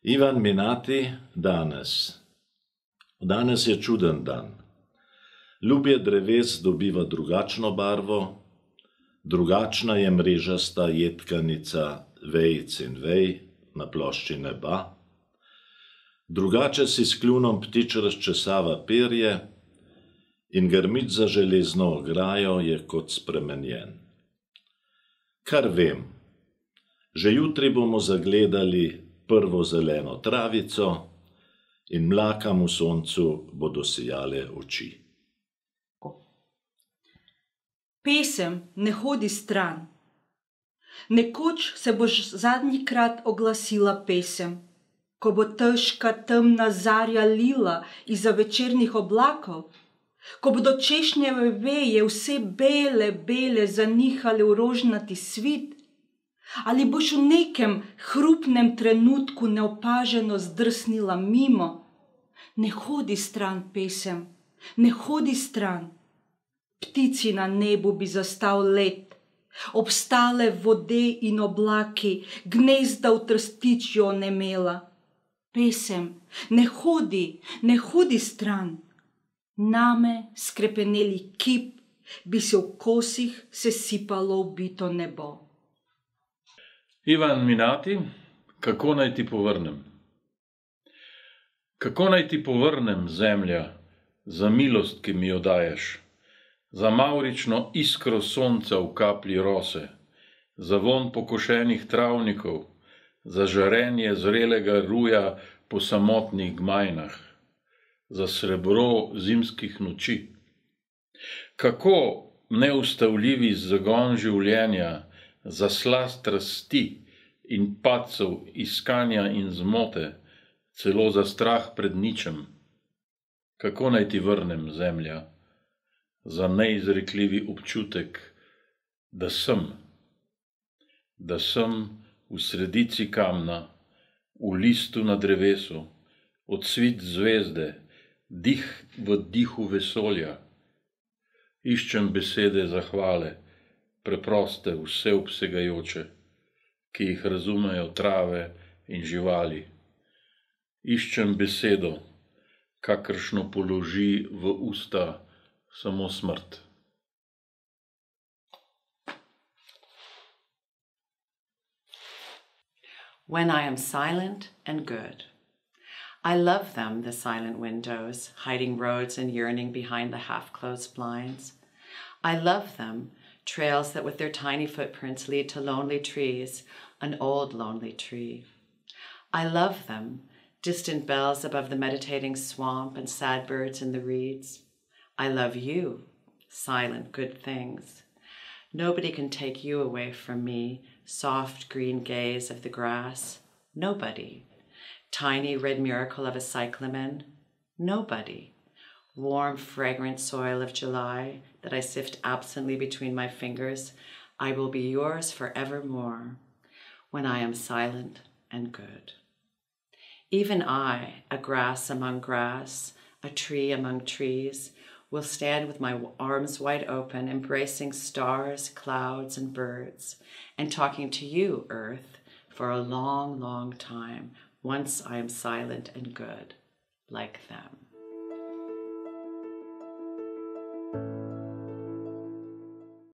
Ivan Minati, danes. Danes je čuden dan. Ljubje dreves dobiva drugačno barvo, drugačna je mrežasta jedkanica vejic in vej na plošči neba, drugače si s kljunom ptič razčesava perje in grmič za železno ograjo je kot spremenjen. Kar vem, že jutri bomo zagledali prvo zeleno travico in mlakam v soncu bodo sijale oči. Pesem ne hodi stran. Nekoč se boš zadnjikrat oglasila pesem, ko bo težka temna zarja lila izza večernih oblakov, ko bodo češnjeve veje vse bele zanihale v rožnati svit, ali boš v nekem hrupnem trenutku neopaženo zdrsnila mimo. Ne hodi stran, pesem, ne hodi stran. Ptici na nebu bi zastal let, obstale vode in oblaki, gnezda v trstičju onemela. Pesem, ne hodi stran. Name skrepeneli kip bi se v kosih sesipalo v bito nebo. Ivan Minati, kako naj ti povrnem? Kako naj ti povrnem, zemlja, za milost, ki mi jo daješ, za mavrično iskro sonca v kaplji rose, za vonj pokošenih travnikov, za žarenje zrelega ruja po samotnih gmajnah, za srebro zimskih noči. Kako neustavljivi zagon življenja, za slast rasti in padcev iskanja in zmote, celo za strah pred ničem. Kako naj ti vrnem, zemlja, za neizrekljivi občutek, da sem v sredici kamna, v listu na drevesu, odsvit zvezde, dih v dihu vesolja. Iščem besede zahvale, preproste, vseobsegajoče, ki jih razumejo trave in živali. Iščem besedo, kakršno položi v usta samo smrt. When I am silent and good. I love them, the silent windows, hiding roads and yearning behind the half-closed blinds. I love them, trails that with their tiny footprints lead to lonely trees, an old lonely tree. I love them, distant bells above the meditating swamp and sad birds in the reeds. I love you, silent good things. Nobody can take you away from me, soft green gaze of the grass. Nobody. Tiny red miracle of a cyclamen. Nobody. Warm, fragrant soil of July that I sift absently between my fingers. I will be yours forevermore when I am silent and good. Even I, a grass among grass, a tree among trees, will stand with my arms wide open, embracing stars, clouds, and birds, and talking to you, Earth, for a long, long time, once I am silent and good, like them.